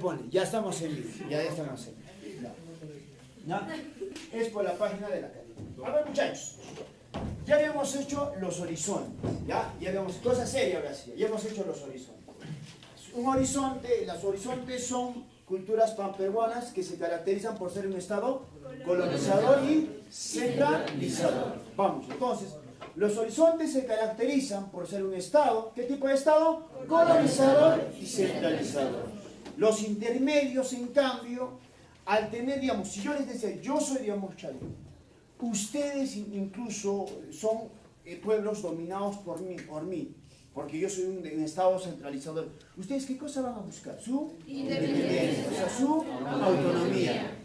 Ponle. Ya estamos en vivo. Ya estamos en vivo. ¿No? Es por la página de la academia. A ver, muchachos. Ya habíamos hecho los horizontes. Ya habíamos, cosa seria ahora sí. Ya hemos hecho los horizontes. Un horizonte, los horizontes son culturas panperuanas que se caracterizan por ser un estado colonizador y centralizador. Vamos, entonces, los horizontes se caracterizan por ser un estado, ¿qué tipo de estado? Colonizador y centralizador. Los intermedios, en cambio, al tener, digamos, si yo les decía, yo soy, digamos, Chavín, ustedes incluso son pueblos dominados por mí, porque yo soy un estado centralizador. ¿Ustedes qué cosa van a buscar? Su independencia, o sea, su autonomía.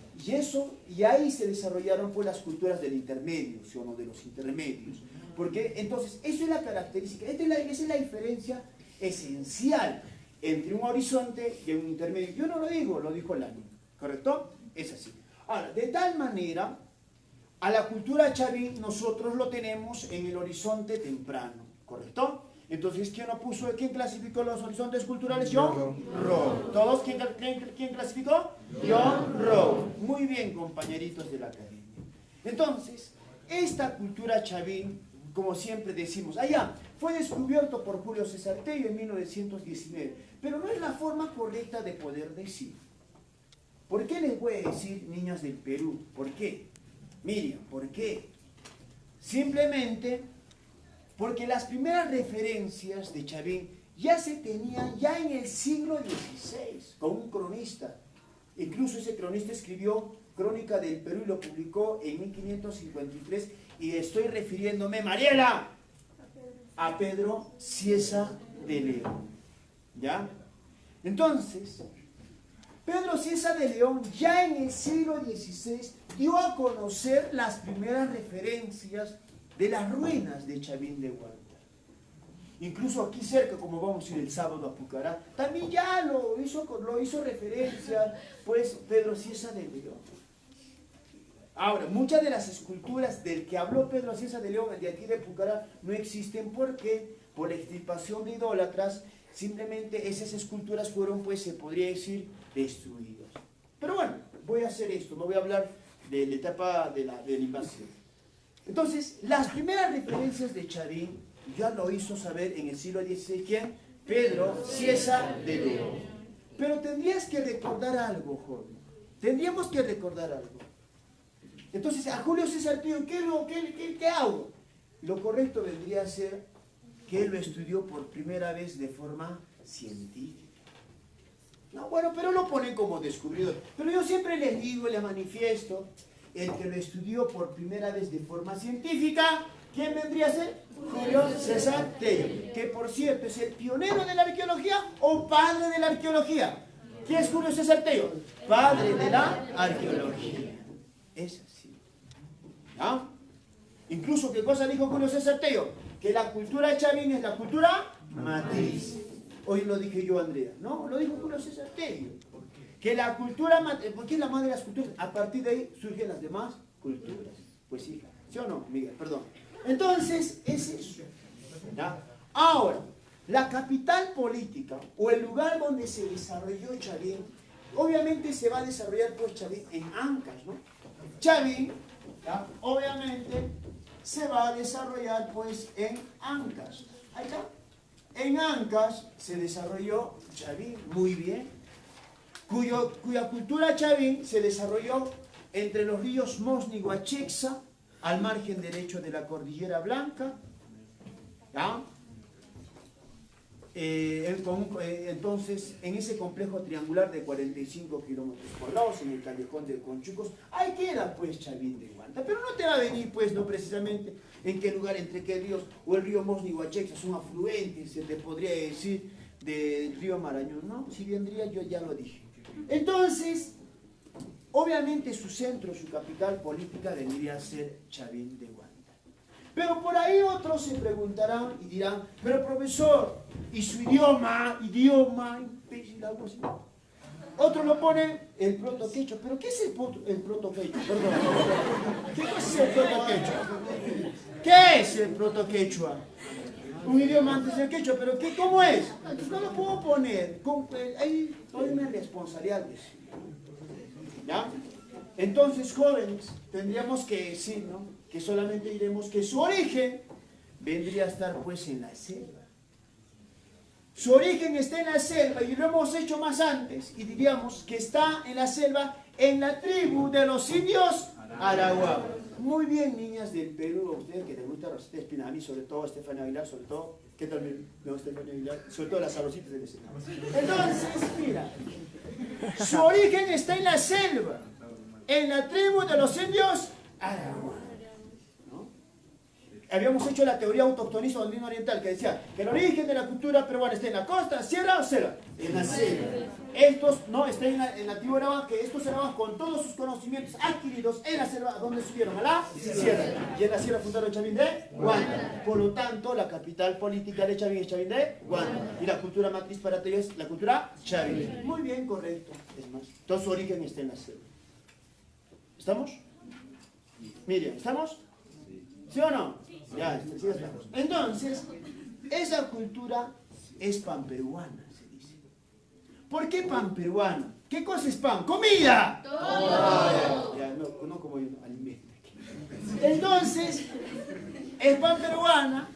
Y ahí se desarrollaron pues las culturas del intermedio, ¿sí o no? De los intermedios. Porque entonces, eso es la característica, esa es la diferencia esencial entre un horizonte y un intermedio. Yo no lo digo, lo dijo Lavín, ¿correcto? Es así. Ahora, de tal manera, a la cultura Chavín nosotros lo tenemos en el horizonte temprano, ¿correcto? Entonces, ¿quién clasificó los horizontes culturales? John Rowe. ¿Todos quién clasificó? John Rowe. Muy bien, compañeritos de la academia. Entonces, esta cultura Chavín, como siempre decimos, fue descubierto por Julio César Tello en 1919, pero no es la forma correcta de poder decir. ¿Por qué les voy a decir niñas del Perú? ¿Por qué? Miriam, ¿por qué? Simplemente porque las primeras referencias de Chavín ya se tenían ya en el siglo XVI, con un cronista. Incluso ese cronista escribió Crónica del Perú y lo publicó en 1553, y estoy refiriéndome, Mariela, a Pedro Cieza de León. ¿Ya? Entonces, Pedro Cieza de León ya en el siglo XVI dio a conocer las primeras referencias de las ruinas de Chavín de Huanta. Incluso aquí cerca, como vamos a ir el sábado a Pucará, también ya lo hizo referencia, pues, Pedro Cieza de León. Ahora, muchas de las esculturas del que habló Pedro Cieza de León, de aquí de Pucará, no existen porque, por la extirpación de idólatras, simplemente esas esculturas fueron, pues, se podría decir, destruidas. Pero bueno, voy a hacer esto, no voy a hablar de la etapa de la invasión. Entonces, las primeras referencias de Chavín ya lo hizo saber en el siglo XVI, ¿quién? Pedro Cieza de León. Pero tendrías que recordar algo, joven. Tendríamos que recordar algo. Entonces, a Julio César Tello, ¿qué hago? Lo correcto vendría a ser que él lo estudió por primera vez de forma científica. No, bueno, pero lo ponen como descubridor. Pero yo siempre les digo y les manifiesto, el que lo estudió por primera vez de forma científica, ¿quién vendría a ser? Julio César Tello, que por cierto es el pionero de la arqueología o padre de la arqueología. ¿Quién es Julio César Tello? Padre de la arqueología. Es así. ¿Ah? Incluso, ¿qué cosa dijo Julio César Tello? Que la cultura Chavín es la cultura matriz. Hoy lo dije yo, Andrea. No, lo dijo Julio César Tello. Que la cultura matriz, ¿por qué es la madre de las culturas? A partir de ahí surgen las demás culturas. Pues sí, ¿sí o no, Miguel? Perdón. Entonces, es eso. ¿Ya? Ahora, la capital política o el lugar donde se desarrolló Chavín, obviamente se va a desarrollar pues Chavín en Ancash, ¿no? Chavín, ¿ya? Obviamente, se va a desarrollar pues en Ancash. Ahí está. En Ancash se desarrolló Chavín muy bien, cuya cultura Chavín se desarrolló entre los ríos Mosni y Huachexa, al margen derecho de la Cordillera Blanca. ¿Ya? Entonces, en ese complejo triangular de 45 kilómetros cuadrados, en el callejón de Conchucos, ahí queda pues Chavín de Huanta. Pero no te va a venir pues, no precisamente en qué lugar, entre qué ríos, o el río Mosni y Huachexa son afluentes, se te podría decir, del río Marañón. No, si vendría yo ya lo dije. Entonces, obviamente su centro, su capital política vendría a ser Chavín de Huanta. Pero por ahí otros se preguntarán y dirán, pero profesor, ¿y su idioma, imbécil, algo así? Otros lo ponen el proto-quechua. ¿Pero qué es el proto-quechua? Perdón. ¿Qué es el proto-quechua? ¿Qué es el proto-quechua? un idioma antes del quechua, pero ¿cómo es? Entonces no lo puedo poner, hay una responsabilidad. ¿Ya? Entonces, jóvenes, tendríamos que decir, ¿no?, que solamente diremos que su origen vendría a estar pues en la selva. Su origen está en la selva y lo hemos hecho más antes y diríamos que está en la selva en la tribu de los indios Arahuacos. Muy bien, niñas del Perú, a ustedes que les gusta Rosita Espina, a mí sobre todo, Estefania Aguilar, sobre todo, ¿qué tal me gusta Estefania Aguilar? Sobre todo las sabrositas del escenario. Entonces, mira, su origen está en la selva, en la tribu de los indios Arahuacos. Habíamos hecho la teoría autoctonista andino oriental que decía que el origen de la cultura peruana está en la costa, sierra o selva. En la selva. Estos no están en la tribu Arahuacos, que estos Arahuacos con todos sus conocimientos adquiridos en la selva, ¿a dónde subieron? A la sierra. Y en la sierra fundaron Chavín de Huanta. Por lo tanto, la capital política de Chavín es Chavín de Huanta. Y la cultura matriz para ellos es la cultura Chavín. Muy bien, correcto. Es más, todo su origen está en la selva. ¿Estamos? Miriam, ¿estamos? ¿Sí o no? Ya, sí estamos. Entonces, esa cultura es panperuana, se dice. ¿Por qué panperuana? ¿Qué cosa es pan? ¡Comida! ¡Todo! Ya, no como alimento. Entonces, es panperuana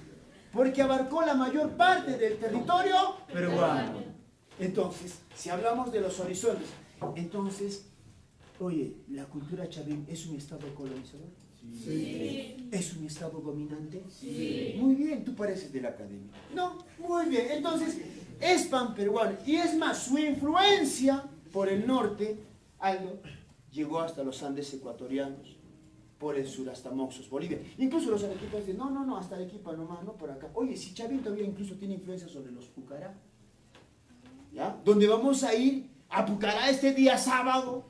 porque abarcó la mayor parte del territorio peruano. Entonces, si hablamos de los horizontes, entonces, oye, ¿la cultura chavín es un estado colonizador? Sí. ¿Es un estado dominante? Sí. Muy bien, tú pareces de la academia. No, muy bien. Entonces, es panperuano. Y es más, su influencia por el norte, Aldo, llegó hasta los Andes ecuatorianos, por el sur hasta Moxos, Bolivia. Incluso los arequipas dicen, no, hasta Arequipa nomás, no por acá. Oye, si Chavín todavía incluso tiene influencia sobre los Pucará, ¿ya? Donde vamos a ir a Pucará este día sábado,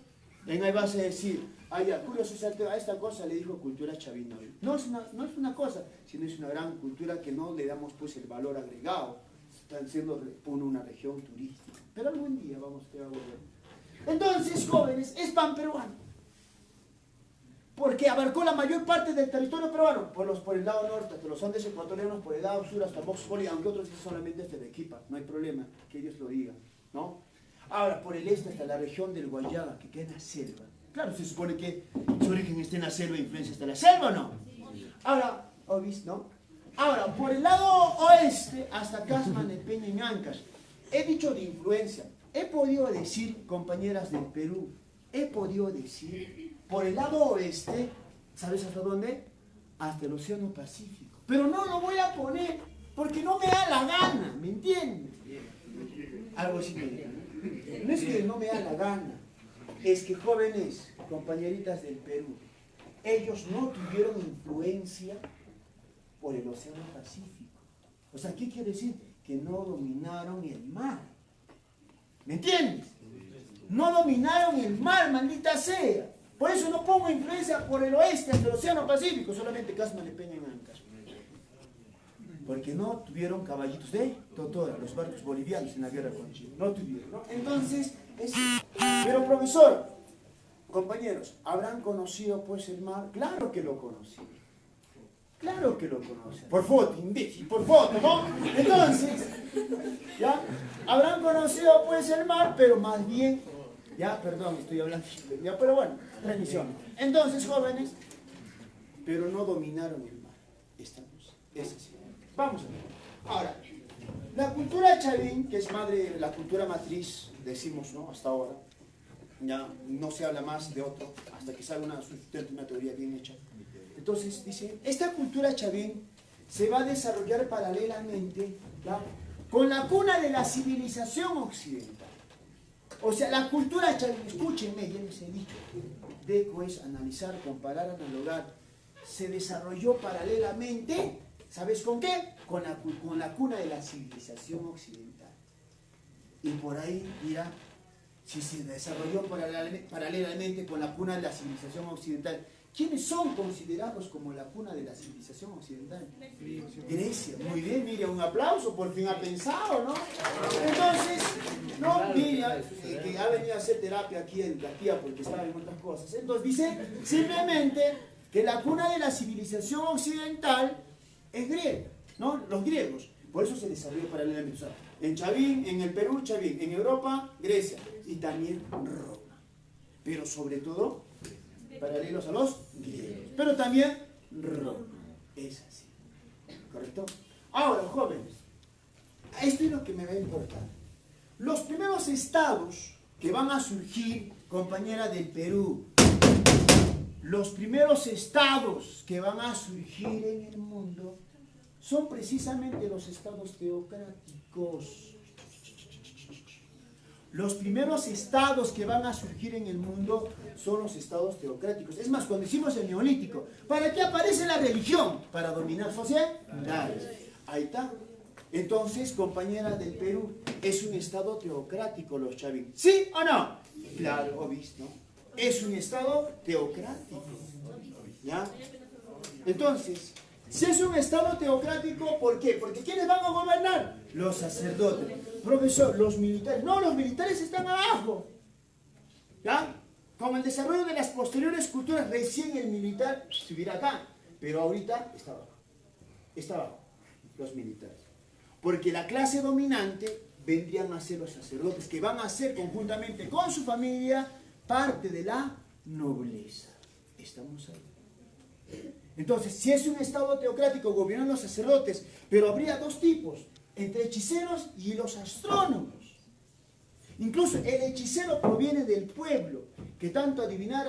ahí vas a decir, ya, curioso, a esta cosa le dijo cultura chavín. No es una cosa, sino es una gran cultura que no le damos pues el valor agregado. Están siendo una región turística. Pero algún día vamos a volver. Entonces, jóvenes, es panperuano. Porque abarcó la mayor parte del territorio peruano, por el lado norte, hasta los Andes ecuatorianos, por el lado sur, hasta Moxos, Bolivia, aunque otros dicen solamente este de Arequipa, no hay problema, que ellos lo digan, ¿no? Ahora, por el este, hasta la región del Guayaba, que queda en la selva. Claro, se supone que su origen está en la selva, influencia está en la selva, ¿o no? Ahora, ¿no? Ahora, por el lado oeste, hasta Casman, de Peña y Ancas, he dicho de influencia. He podido decir, compañeras del Perú, he podido decir, por el lado oeste, ¿sabes hasta dónde? Hasta el Océano Pacífico. Pero no lo voy a poner, porque no me da la gana, ¿me entiendes? Algo así me digan. No es que no me da la gana. Es que jóvenes, compañeritas del Perú, ellos no tuvieron influencia por el Océano Pacífico. O sea, ¿qué quiere decir? Que no dominaron el mar. ¿Me entiendes? No dominaron el mar, maldita sea. Por eso no pongo influencia por el oeste hasta el Océano Pacífico, solamente Casma de Peña y Mancas. Porque no tuvieron caballitos de Totora, los barcos bolivianos en la guerra con Chile. No tuvieron, ¿no? Entonces, pero profesor, compañeros, ¿habrán conocido pues el mar? Claro que lo conocí. Claro que lo conocen. Por foto, imbécil, por foto, ¿no? Entonces, ¿ya? Habrán conocido pues el mar, pero más bien, ya, perdón, estoy hablando, ya, pero bueno, transmisión. Entonces, jóvenes, pero no dominaron el mar. Estamos, es así. Vamos a ver. Ahora, la cultura chavín, que es madre de la cultura matriz, decimos, ¿no? Hasta ahora, ya no se habla más de otro, hasta que salga una teoría bien hecha. Entonces, dice, esta cultura chavín se va a desarrollar paralelamente, ¿ya?, con la cuna de la civilización occidental. O sea, la cultura chavín, escúchenme, ya les he dicho, deco es analizar, comparar, analogar, se desarrolló paralelamente, ¿sabes con qué? Con la cuna de la civilización occidental. Y por ahí dirá, si se desarrolló paralelamente con la cuna de la civilización occidental, ¿quiénes son considerados como la cuna de la civilización occidental? Grecia. Muy bien, Miriam, un aplauso, por fin ha pensado, ¿no? Entonces, no, Miriam, que ha venido a hacer terapia aquí en la tía porque estaba en otras cosas. Entonces dice simplemente que la cuna de la civilización occidental es griega, ¿no? Los griegos. Por eso se desarrolló paralelamente. O sea, en Chavín, en el Perú, Chavín, en Europa, Grecia y también Roma. Pero sobre todo, paralelos a los griegos. Pero también Roma. Es así. ¿Correcto? Ahora, jóvenes, esto es lo que me va a importar. Los primeros estados que van a surgir, compañera del Perú, los primeros estados que van a surgir en el mundo son precisamente los estados teocráticos. Los primeros estados que van a surgir en el mundo son los estados teocráticos. Es más, cuando hicimos el neolítico, ¿para qué aparece la religión? Para dominar sociedades. Ahí está. Entonces, compañera del Perú, es un estado teocrático los Chavín. ¿Sí o no? Claro, obis, ¿no? Es un estado teocrático. ¿Ya? Entonces, si es un estado teocrático, ¿por qué? Porque ¿quiénes van a gobernar? Los sacerdotes. Profesor, los militares. No, los militares están abajo. ¿Ya? Con el desarrollo de las posteriores culturas, recién el militar estuviera acá. Pero ahorita está abajo. Está abajo, los militares. Porque la clase dominante vendrían a ser los sacerdotes, que van a ser conjuntamente con su familia parte de la nobleza. Estamos ahí. Entonces, si es un estado teocrático, gobiernan los sacerdotes, pero habría dos tipos, entre hechiceros y los astrónomos. Incluso el hechicero proviene del pueblo, que tanto adivinar,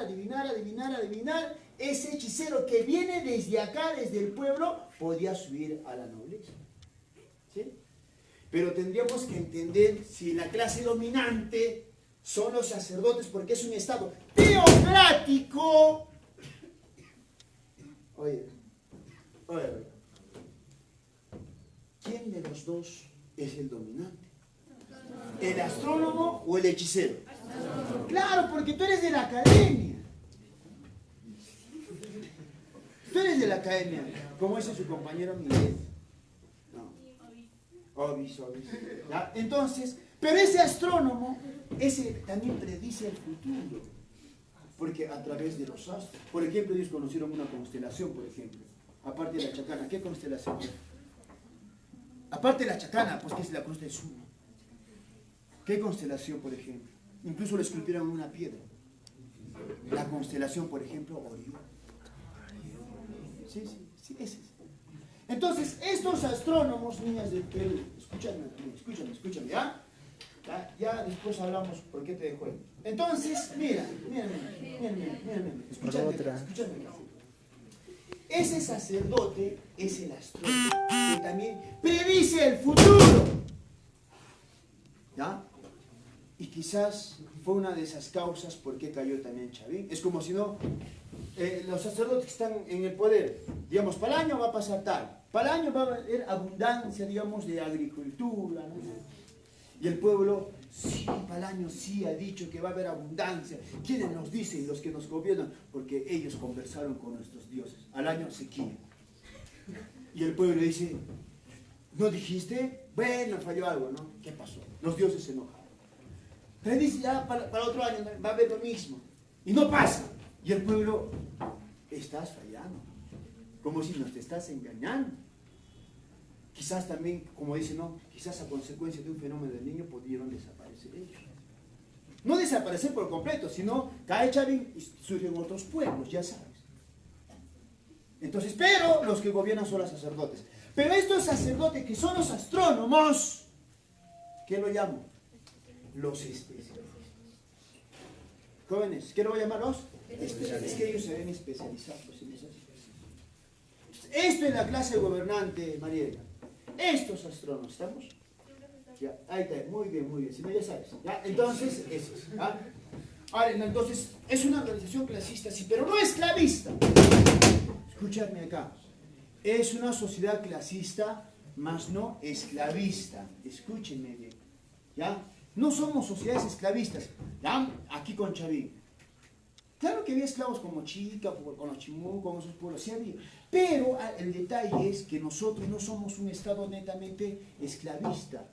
ese hechicero que viene desde acá, desde el pueblo, podía subir a la nobleza. ¿Sí? Pero tendríamos que entender si la clase dominante son los sacerdotes, porque es un estado teocrático. Oye, ¿quién de los dos es el dominante? ¿El astrónomo o el hechicero? Claro, porque tú eres de la academia. Tú eres de la academia, como dice su compañero Miguel. No. Obis. ¿Ya? Entonces, pero ese astrónomo, ese también predice el futuro. Porque a través de los astros. Por ejemplo, ellos conocieron una constelación, por ejemplo. Aparte de la Chacana. ¿Qué constelación? Aparte de la Chacana, pues que es la cruz del sur. ¿Qué constelación, por ejemplo? Incluso lo esculpieron en una piedra. La constelación, por ejemplo, Orión. Sí, ese es. Entonces, estos astrónomos, niñas del Perú, escúchame, ¿ya? Ya después hablamos por qué te dejó él. Entonces, mírame, escúchame. Ese sacerdote es el astrónomo, que también predice el futuro. ¿Ya? Y quizás fue una de esas causas por qué cayó también Chavín. Es como si no, los sacerdotes que están en el poder, digamos, para el año va a pasar tal, para el año va a haber abundancia, digamos, de agricultura, ¿no? Y el pueblo, sí, para el año sí ha dicho que va a haber abundancia. ¿Quiénes nos dicen? Los que nos gobiernan, porque ellos conversaron con nuestros dioses. Al año sequía. Y el pueblo dice, ¿no dijiste? Bueno, falló algo, ¿no? ¿Qué pasó? Los dioses se enojaron. Pero dice, ya para otro año va a haber lo mismo. Y no pasa. Y el pueblo, estás fallando. Como si nos te estás engañando. Quizás también, como dicen, ¿no? Quizás a consecuencia de un fenómeno del niño pudieron desaparecer ellos. No desaparecer por completo, sino cae Chavín y surgen otros pueblos, ya sabes. Entonces, pero los que gobiernan son los sacerdotes. Pero estos sacerdotes que son los astrónomos, ¿qué lo llamo? Los especialistas. Jóvenes, ¿qué lo voy a llamar los? Especialistas. Es que ellos se ven especializados en esas cosas. Esto es la clase gobernante, Mariela. Estos astrónomos, ¿estamos? Ya, ahí está, muy bien, si no ya sabes. ¿Ya? Entonces, eso es. ¿Ya? Ahora, entonces, es una organización clasista, sí, pero no esclavista. Escúchame acá. Es una sociedad clasista, mas no esclavista. Escúchenme bien. ¿Ya? No somos sociedades esclavistas. ¿Ya? Aquí con Chavín. Claro que había esclavos como Chica, con los Chimú, con esos pueblos, sí había. Pero el detalle es que nosotros no somos un estado netamente esclavista.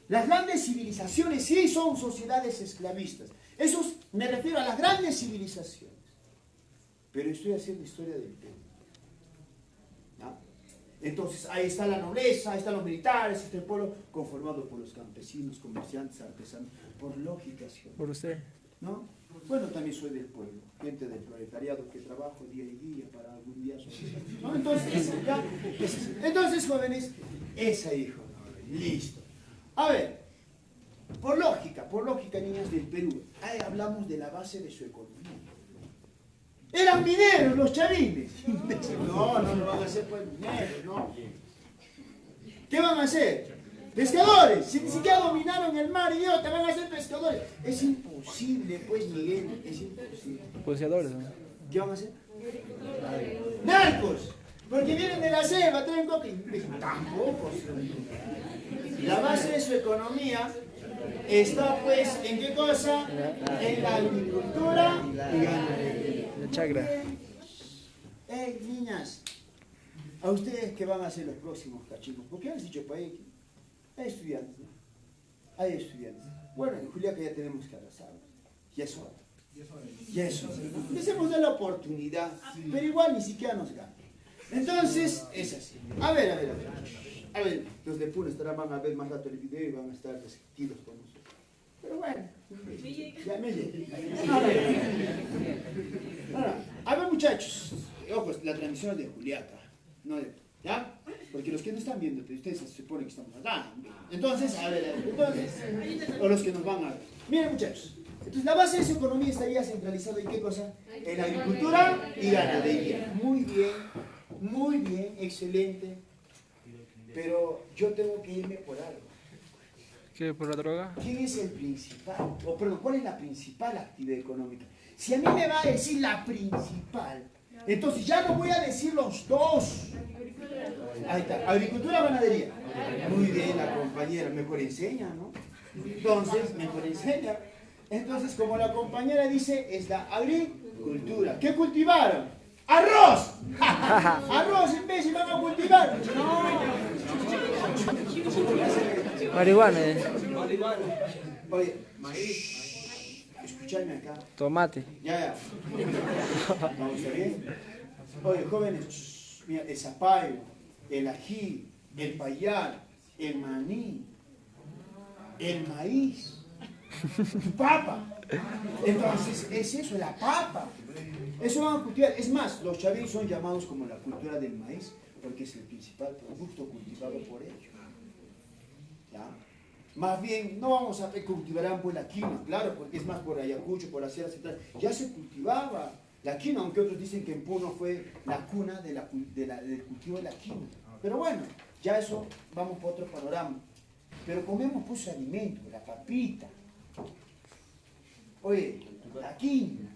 Las grandes civilizaciones sí son sociedades esclavistas. Eso me refiero a las grandes civilizaciones. Pero estoy haciendo historia del Perú. ¿No? Entonces ahí está la nobleza, ahí están los militares, está el pueblo conformado por los campesinos, comerciantes, artesanos, por lógica, ¿sí? Por usted. ¿No? Bueno, también soy del pueblo, gente del proletariado que trabajo día y día para algún día ¿no? Entonces, jóvenes, esa hijo, ¿no? Listo. A ver, por lógica, niñas del Perú, ahí hablamos de la base de su economía. Eran mineros los chavines. No lo van a hacer pues mineros, no. ¿Qué van a hacer? Pescadores. Si ni siquiera dominaron el mar, idiota, van a ser pescadores. Es imposible, pues, Miguel, es imposible. Poseadores, ¿no? ¿Qué van a hacer? Narcos. Porque vienen de la selva, traen coca y tampoco. La base de su economía está, pues, ¿en qué cosa? En la agricultura y ganadería. La chacra. Niñas, a ustedes que van a ser los próximos cachicos, ¿por qué han dicho para ahí? Hay estudiantes, ¿no? Hay estudiantes. Bueno, en Juliaca ya tenemos que arrasar. Ya es hora. Ya es hora. Les hemos dado la oportunidad, pero igual ni siquiera nos ganan. Entonces, es así. A ver, los de Puno van a ver más rato el video y van a estar resentidos con nosotros. Pero bueno, ya me llegué. A ver, muchachos, ojo, la transmisión es de Juliaca, no de, ¿ya? Porque los que no están viendo, pero ustedes se supone que estamos acá. Entonces, o los que nos van a ver. Miren, muchachos, entonces la base de su economía estaría centralizada en qué cosa? En agricultura y ganadería. Muy bien, excelente. Pero yo tengo que irme por algo. ¿Qué, por la droga? ¿Quién es el principal? O perdón, ¿cuál es la principal actividad económica? Si a mí me va a decir la principal, entonces ya no voy a decir los dos. Ahí está, agricultura, ganadería. Muy bien, la compañera, mejor enseña, ¿no? Entonces, mejor enseña. Entonces, como la compañera dice, es la agricultura. ¿Qué cultivaron? ¡Arroz! ¡Arroz, imbécil, van a cultivar! ¡No! Marihuana. Oye, maíz, escuchadme acá. Tomate. Ya. ¿No está bien? Oye, jóvenes, mira, el zapallo, el ají, el payar, el maní, el maíz, papa. Entonces, es eso, la papa. Eso van a cultivar. Es más, los chavinos son llamados como la cultura del maíz, porque es el principal producto cultivado por ellos. ¿Ya? Más bien, no vamos a cultivar pues la quinoa, claro, porque es más por Ayacucho, por la Sierra Central. Ya se cultivaba la quinoa, aunque otros dicen que en Puno fue la cuna del cultivo de la quinoa. Pero bueno, ya eso, vamos por otro panorama. Pero comemos pues alimento, la papita. Oye, la quinoa,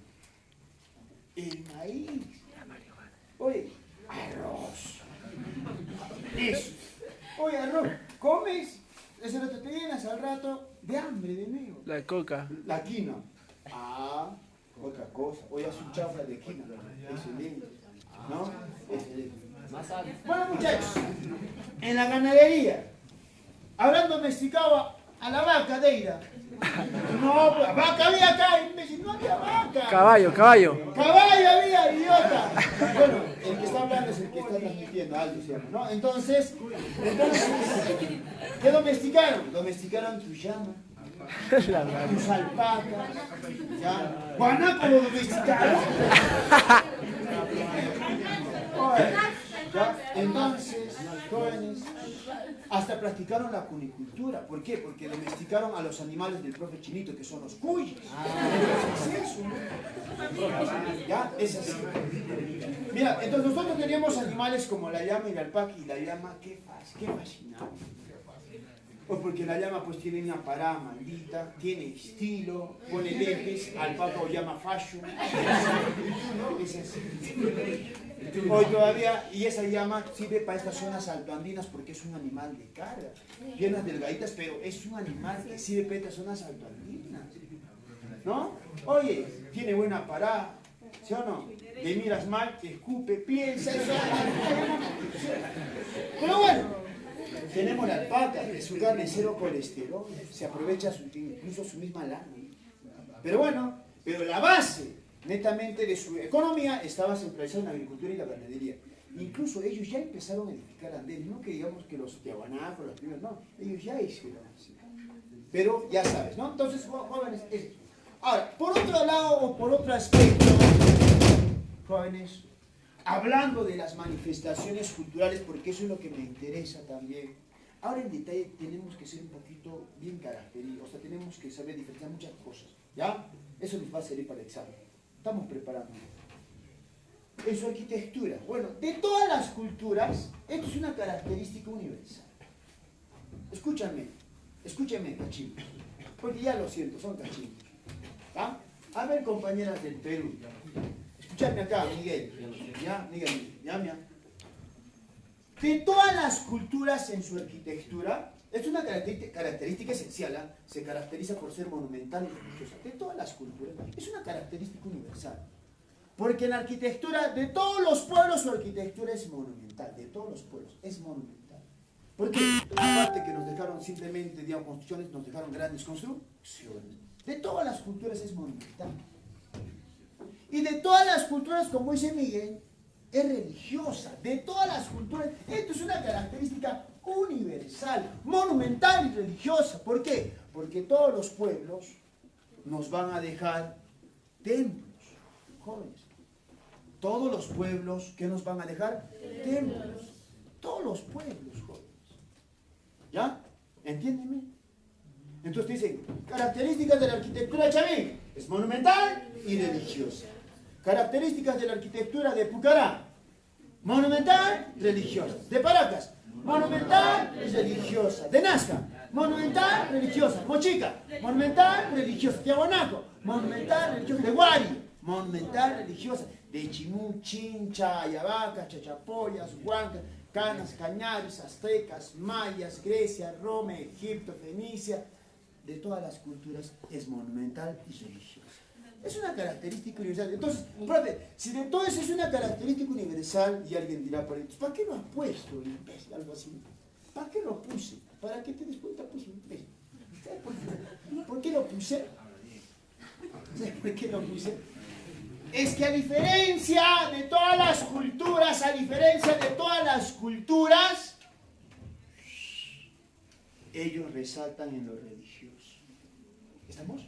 el maíz. Oye, arroz. Eso. Oye, arroz, ¿comes? Ese rato te llenas al rato de hambre de nuevo. La coca. La quinoa. Otra cosa. Oye, haz un chaufa de quinoa. Excelente. ¿No? Excelente. Bueno, muchachos, en la ganadería, habrán domesticado a la vaca, Deira. No, pues, vaca había acá, imbécil, no había vaca. Caballo. Caballo había, idiota. Bueno, el que está hablando es el que está transmitiendo, algo se llama, ¿no? Entonces, ¿qué domesticaron? Domesticaron tu llama, tus alpacas, ¿ya? Guanaco lo domesticaron. ¿Ya? Entonces, jóvenes, hasta practicaron la cunicultura. ¿Por qué? Porque domesticaron a los animales del profe Chinito, que son los cuyes. Es eso, ¿no? ¿Ya? Es así. Mira, entonces nosotros teníamos animales como la llama y la alpaca, y la llama, qué fascinante. Pues porque la llama pues tiene una parada maldita, tiene estilo, pone lentes, alpaca o llama fashion. Es así. Hoy todavía, y esa llama sirve para estas zonas altoandinas porque es un animal de carga, piernas delgaditas, pero es un animal que sirve para estas zonas altoandinas, ¿no? Oye, tiene buena parada, ¿sí o no? Le miras mal, te escupe, piensa, pero bueno, tenemos la alpaca, que su carne es cero colesterol, se aprovecha incluso su misma lana, pero bueno, pero la base netamente de su economía estaba centralizada en la agricultura y la ganadería. Incluso ellos ya empezaron a edificar andenes, no que digamos que los tiahuanacos, los primeros, no, ellos ya hicieron así. Pero ya sabes, ¿no? Entonces, jóvenes, eso. Ahora, por otro lado o por otro aspecto, jóvenes, hablando de las manifestaciones culturales, porque eso es lo que me interesa también. Ahora en detalle tenemos que ser un poquito bien característicos, o sea, tenemos que saber diferenciar muchas cosas, ¿ya? Eso nos va a servir para el examen. Estamos preparando. En su arquitectura, bueno, de todas las culturas, esto es una característica universal. Escúchame, cachimbos, porque ya lo siento, son cachimbos. ¿Ah? A ver, compañeras del Perú, escúchame acá, Miguel, ya, Miguel, ya. De todas las culturas en su arquitectura, es una característica esencial, ¿eh? Se caracteriza por ser monumental y religiosa. De todas las culturas, es una característica universal. Porque en la arquitectura de todos los pueblos, su arquitectura es monumental, de todos los pueblos, es monumental. Porque aparte que nos dejaron simplemente, digamos, construcciones, nos dejaron grandes construcciones. De todas las culturas es monumental. Y de todas las culturas, como dice Miguel, es religiosa. De todas las culturas, esto es una característica universal, monumental y religiosa. ¿Por qué? Porque todos los pueblos nos van a dejar templos, jóvenes. Todos los pueblos, ¿qué nos van a dejar? Templos. Todos los pueblos, jóvenes. ¿Ya? ¿Entiéndeme? Entonces dicen, características de la arquitectura de Chavín, es monumental y religiosa. Características de la arquitectura de Pucará, monumental, religiosa. De Paracas, monumental, religiosa. De Nazca, monumental, religiosa. Mochica, monumental, religiosa. Tiahuanaco, monumental, religiosa. De Guari, monumental, religiosa. De Chimú, Chincha, Ayabaca, Chachapoyas, Huancas, Canas, Cañaris, Aztecas, Mayas, Grecia, Roma, Egipto, Fenicia. De todas las culturas es monumental y religiosa. Es una característica universal. Entonces, profe, si de todo eso es una característica universal, y alguien dirá, ¿para qué lo has puesto, imbécil? Algo así. ¿Para qué lo puse? ¿Para qué te des cuenta, pues, imbécil? ¿Sabes por qué lo puse? ¿Sabes por qué lo puse? Es que a diferencia de todas las culturas, ellos resaltan en lo religioso. ¿Estamos?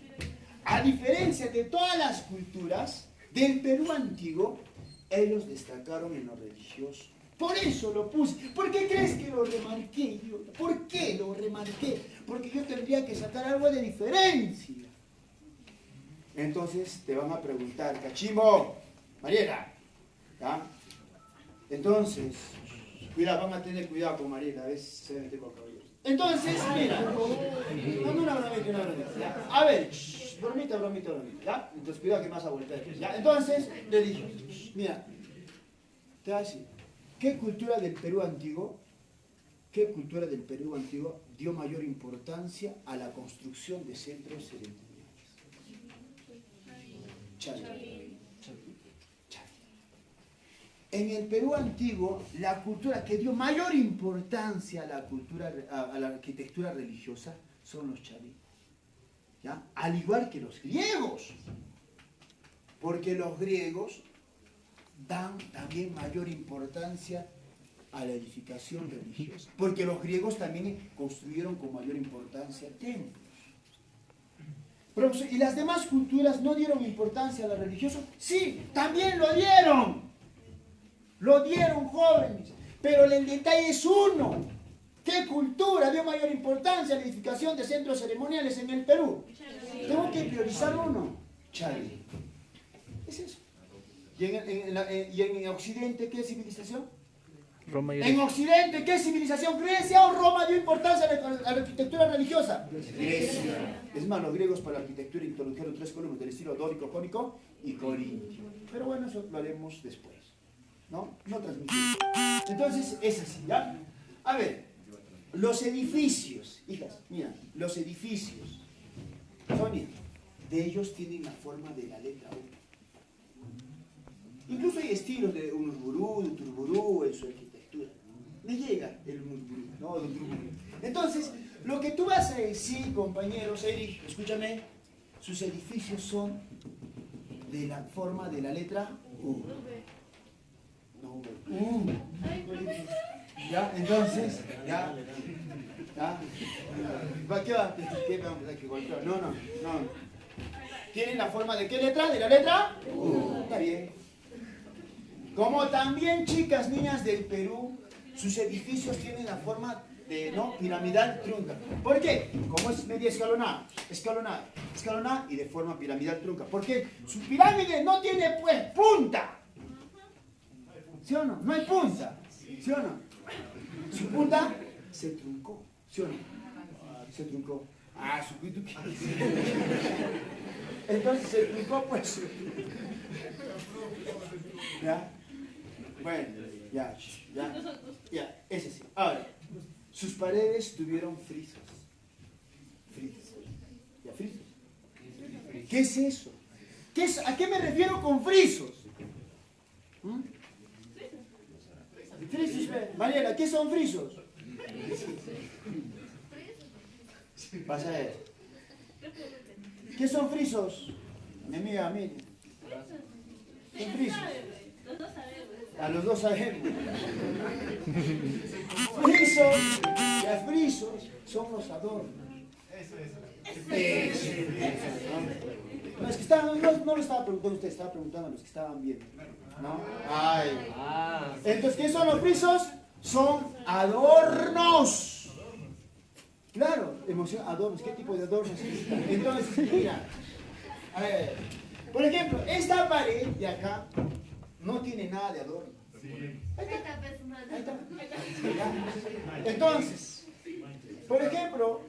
A diferencia de todas las culturas del Perú antiguo, ellos destacaron en lo religioso. Por eso lo puse. ¿Por qué crees que lo remarqué, idiota? ¿Por qué lo remarqué? Porque yo tendría que sacar algo de diferencia. Entonces te van a preguntar, Cachimbo, Mariela, ¿ya? Entonces, cuidado, van a tener cuidado con Mariela, a veces se mete con caballeros. Entonces, mira, no una bromita, ¿ya? A ver, bromita, ¿ya? Entonces, cuidado que más a volver, ¿ya? Entonces, le dije, mira, te voy a decir, ¿qué cultura del Perú antiguo dio mayor importancia a la construcción de centros ceremoniales? Chavín. En el Perú antiguo, la cultura que dio mayor importancia a la arquitectura religiosa son los chavín, ¿ya? Al igual que los griegos, porque los griegos dan también mayor importancia a la edificación religiosa, porque los griegos también construyeron con mayor importancia templos. ¿Y las demás culturas no dieron importancia a lo religioso? Sí, también lo dieron. Lo dieron, jóvenes. Pero el detalle es uno. ¿Qué cultura dio mayor importancia a la edificación de centros ceremoniales en el Perú? Tengo que priorizar uno. Chavín. Es eso. ¿Y en Occidente qué civilización? Roma y En Occidente, ¿qué civilización? ¿Grecia o Roma dio importancia a la arquitectura religiosa? Grecia. Es más, los griegos para la arquitectura introdujeron 3 columnas del estilo dórico, jónico y corintio. Pero bueno, eso lo haremos después. ¿No? No transmitimos. Entonces, es así, ¿ya? A ver, los edificios, hijas, mira, los edificios, Sonia, de ellos tienen la forma de la letra U. Incluso hay estilos de un urburú, de un turburú en su arquitectura. Me llega el urburú, no el turburú. Entonces, lo que tú vas a decir, compañeros, Erich, escúchame, sus edificios son de la forma de la letra U. No, pongo el ya, entonces, ya. ¿Para qué va? ¿Qué vamos a que golpear? No. ¿Tienen la forma de qué letra? ¿De la letra? Está bien. Como también, chicas, niñas del Perú, sus edificios tienen la forma de, ¿no?, piramidal trunca. ¿Por qué? Como es media escalonada y de forma piramidal trunca. Porque su pirámide no tiene, pues, punta. ¿Sí o no? No hay punta. ¿Sí o no? Su punta se truncó. ¿Sí o no? Se truncó. Su pito. Entonces se truncó, pues. ¿Ya? Bueno, ya, ese sí. Ahora, sus paredes tuvieron frisos. Frisos. ¿Qué es eso? ¿A qué me refiero con frisos? Frisos, Mariela, ¿qué son frisos? Pasa a ver. ¿Qué son frisos? Mi amiga, mire. ¿Son frisos? A los dos sabemos. Frisos son los adornos. Eso. No, es que no lo estaba preguntando usted, estaba preguntando a los que estaban viendo. ¿No? Entonces, ¿qué son los frisos? Son adornos. Claro, adornos. ¿Qué tipo de adornos? Entonces, mira. A ver, por ejemplo, esta pared de acá no tiene nada de adorno. Ahí está. Entonces, por ejemplo,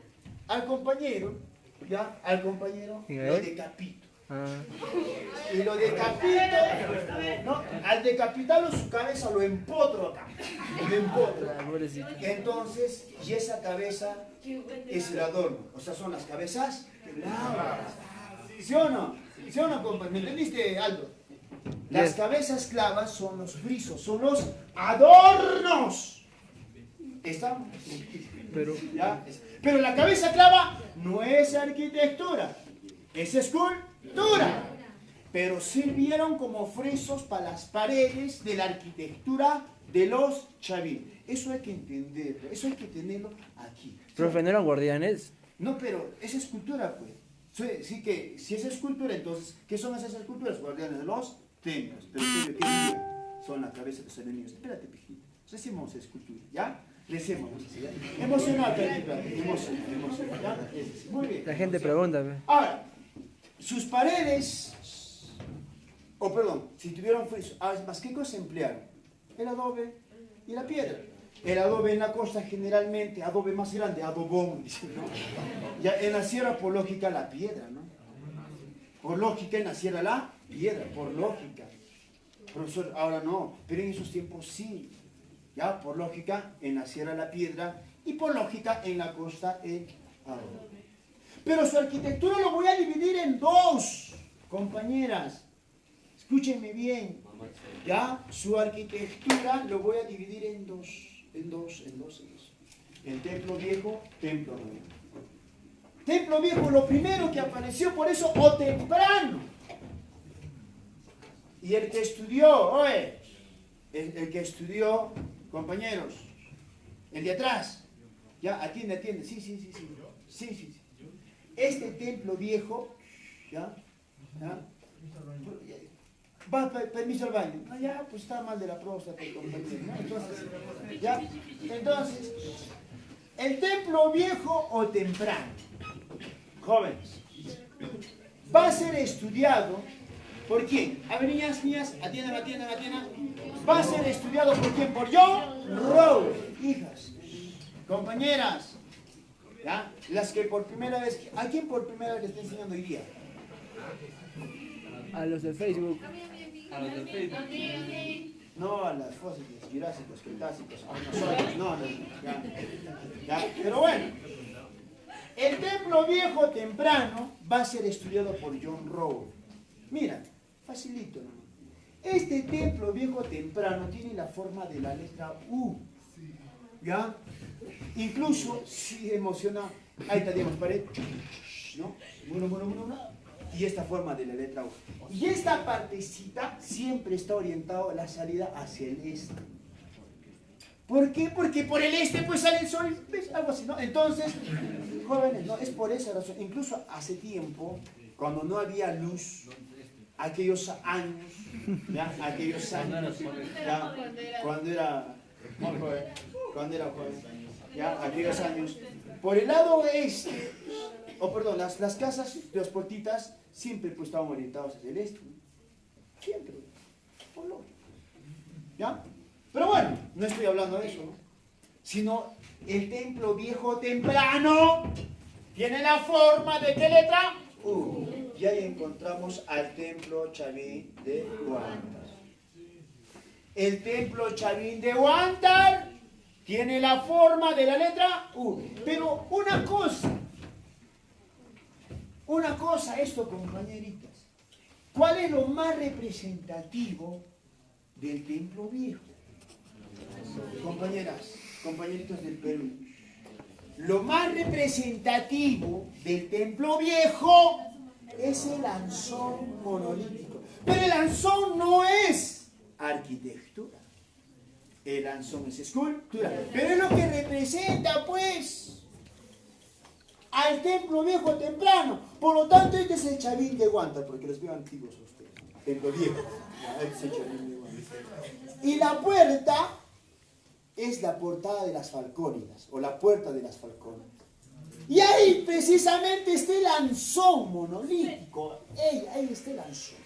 al compañero lo decapito. Y lo decapito, ¿no? Al decapitarlo su cabeza lo empotro acá. Entonces, y esa cabeza es el adorno. O sea, son las cabezas clavas. ¿Sí o no? ¿Sí o no, compa? ¿Me entendiste, Aldo? Las cabezas clavas son los frisos, son los adornos. ¿Estamos? Pero la cabeza clava no es arquitectura, es escultura. Pero sirvieron como frisos para las paredes de la arquitectura de los chavín. Eso hay que entenderlo, eso hay que tenerlo aquí. Profe, ¿no eran guardianes? No, pero es escultura, pues. Sí que, si es escultura, entonces, ¿qué son esas esculturas? Guardianes de los templos. Pero ¿qué día? Son la cabeza de los enemigos. Espérate, pijito. Recemos escultura, ¿ya? Recemos. Emocional, emocional, ¿ya? Muy bien. La gente pregunta. Ahora, sus paredes, si tuvieron friso, más ¿qué cosa emplearon? El adobe y la piedra. El adobe en la costa generalmente, adobe más grande, adobón, ¿no? Ya en la sierra por lógica la piedra, ¿no? Por lógica en la sierra la piedra, por lógica. Profesor, ahora no, pero en esos tiempos sí. Ya, por lógica en la sierra la piedra y por lógica en la costa el adobe. Pero su arquitectura lo voy a dividir en dos, compañeras. Escúchenme bien. Ya, su arquitectura lo voy a dividir en dos. En dos. El templo viejo, templo nuevo. Templo viejo, lo primero que apareció, por eso, o temprano. Y el que estudió, el que estudió, compañeros, el de atrás, ya, atiende, sí. Este templo viejo, ya. Va, permiso al baño. No, ya, pues está mal de la próstata, compañero, ¿no? Entonces, el templo viejo o temprano, jóvenes, va a ser estudiado por quién. A ver, niñas, atiendan. Va a ser estudiado por quién, por John Rawls, hijas, compañeras, ¿ya? Las que por primera vez, ¿a quién por primera vez le está enseñando hoy día? A los de Facebook. A los del Facebook. No, a las fósiles, jurásicos, cretásicos, a nosotros, no, ya. Pero bueno, el templo viejo temprano va a ser estudiado por John Rawls. Mira, facilito, ¿no? Este templo viejo temprano tiene la forma de la letra U, ¿ya? Incluso, si emociona, ahí está, digamos, pared, ¿no? Uno. y esta forma de la letra U. Y esta partecita siempre está orientada a la salida hacia el este. ¿Por qué? Porque por el este pues sale el sol, ¿ves? Algo así, ¿no? Entonces, jóvenes, no, es por esa razón. Incluso hace tiempo, cuando no había luz, aquellos años, ¿ya? Aquellos años, ¿ya? Cuando era joven, ¿ya? Aquellos años, por el lado oeste, o perdón, las casas, las puertitas, siempre pues estaban orientadas hacia el este, ¿no? Siempre, por lógica, ¿ya? Pero bueno, no estoy hablando de eso, ¿no? Sino el templo viejo temprano tiene la forma de ¿qué letra? U. Y ahí encontramos al templo Chavín de Huántar. El templo Chavín de Huántar tiene la forma de la letra U. Pero una cosa, esto compañeritas. ¿Cuál es lo más representativo del templo viejo? Compañeras, compañeritos del Perú. Lo más representativo del templo viejo es el ansón monolítico. Pero el ansón no es arquitectura. El ansón es escultura. Pero es lo que representa, pues, al templo viejo temprano. Por lo tanto, este es el Chavín de Huántar, porque los veo antiguos a ustedes. Templo viejo. Este es el Chavín de Huántar. Y la puerta es la portada de las Falcónidas, o la puerta de las Falcónidas. Y ahí precisamente está el ansón monolítico. Ahí está el ansón.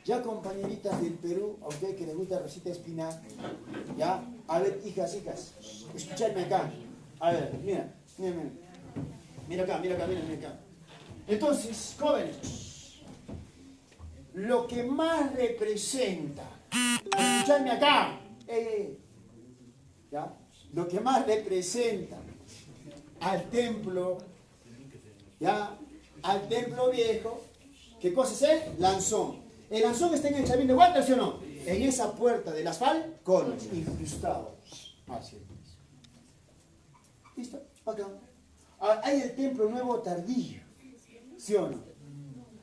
Ya, compañeritas del Perú, a ustedes que les gusta Rosita Espinal, ya, a ver, hijas, escuchadme acá. A ver, mira acá. Entonces, jóvenes, lo que más representa, escuchadme acá, ¿ya? Lo que más representa al templo, ¿ya? Al templo viejo, ¿qué cosa es el lanzón? El lanzón está en el Chavín de Huántar, ¿sí o no? En esa puerta de las Falcones, incrustados hacia el piso. ¿Listo? Acá. Hay el templo nuevo tardío, ¿sí o no?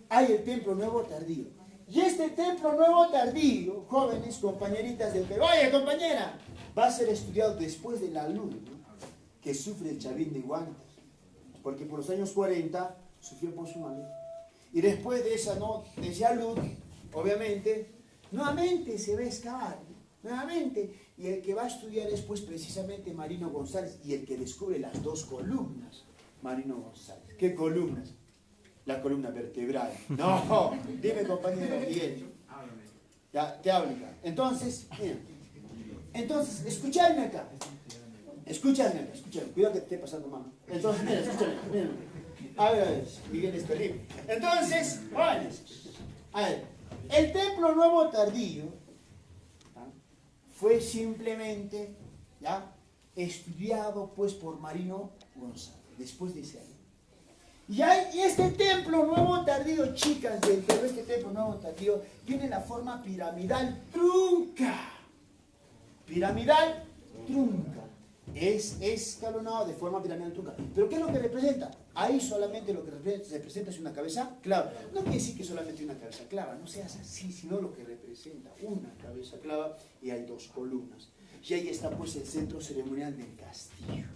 Hay el templo nuevo tardío. Y este templo nuevo tardío, jóvenes, compañeritas del Perú, oye, compañera, va a ser estudiado después de la luz, ¿no? Que sufre el Chavín de Huántar, porque por los años 40 sufrió por su madre. Y después de esa, ¿no? De esa luz, obviamente, nuevamente se va a excavar, nuevamente, y el que va a estudiar es pues precisamente Marino González, y el que descubre las dos columnas, Marino González. ¿Qué columnas? La columna vertebral. No, dime compañero Miguel. Ya, te hablo acá. Entonces, mira. Entonces, escuchadme acá. Escúchame, cuidado que te esté pasando mal. Entonces, mira, mira. A ver, Miguel es terrible. Entonces, jóvenes, a ver, el templo nuevo tardío, ¿ya? Fue simplemente, ¿ya? Estudiado pues por Marino González, después de ese año. Y este templo nuevo tardío, chicas del Perú, este templo nuevo tardío tiene la forma piramidal trunca. Piramidal trunca. Es escalonado de forma piramidal trunca. ¿Pero qué es lo que representa? Ahí solamente lo que representa es una cabeza clava. No quiere decir que solamente una cabeza clava, no seas así, sino lo que representa una cabeza clava y hay dos columnas. Y ahí está pues el centro ceremonial del castillo.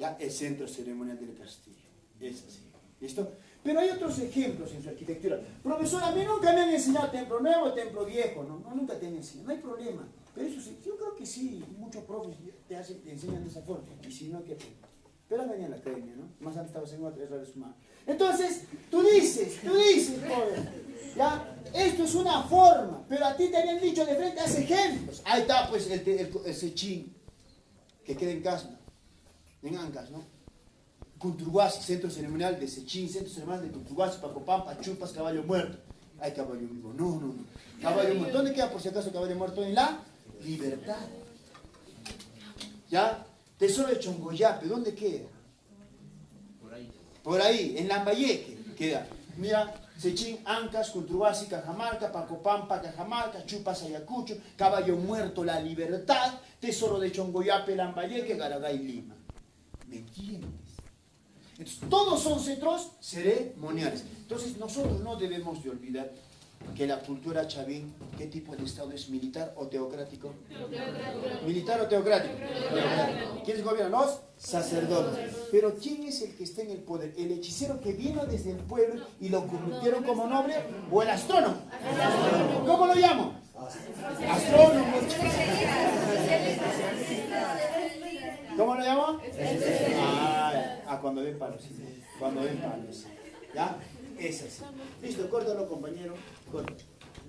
Ya, el centro ceremonial del castillo. Es así. ¿Listo? Pero hay otros ejemplos en su arquitectura. Profesor, a mí nunca me han enseñado templo nuevo, templo viejo. No, nunca te han enseñado. No hay problema. Pero eso sí, yo creo que sí, muchos profes te enseñan de esa forma. Y si no, ¿qué? Pero venía a la academia, ¿no? Más antes estaba en otra vez más. Entonces, tú dices, joven, ya, esto es una forma, pero a ti te habían dicho de frente, haz ejemplos. Ahí está, pues, el sechín, que queda en Casma, en Ancas, ¿no? Cunturhuasi, centro ceremonial de Sechín, centro ceremonial de Cunturhuasi, Pacopampa, Chupas, caballo muerto. Hay caballo vivo, no. Caballo muerto. ¿Dónde queda por si acaso caballo muerto? En la Libertad. ¿Ya? Tesoro de Chongoyape, ¿dónde queda? Por ahí, en Lambayeque queda. Mira, Sechín, Ancas, Cunturhuasi, Cajamarca, Pacopampa, Cajamarca, Chupas, Ayacucho, Caballo Muerto, La Libertad, Tesoro de Chongoyape, Lambayeque, Garagay, Lima. ¿Me entiendes? Entonces, todos son centros ceremoniales. Entonces, nosotros no debemos de olvidar que la cultura chavín, ¿qué tipo de Estado es? ¿Militar o teocrático? ¿Militar o teocrático? ¿Quiénes gobiernan? Los sacerdotes. Pero ¿quién es el que está en el poder? ¿El hechicero que vino desde el pueblo y lo convirtieron como noble? ¿O el astrónomo? ¿Cómo lo llamo? Astrónomo. ¿Cómo lo llamo? Cuando ven palos. Cuando ven palos. ¿Ya? Es así. Listo, córtalo, compañero. Córtalo.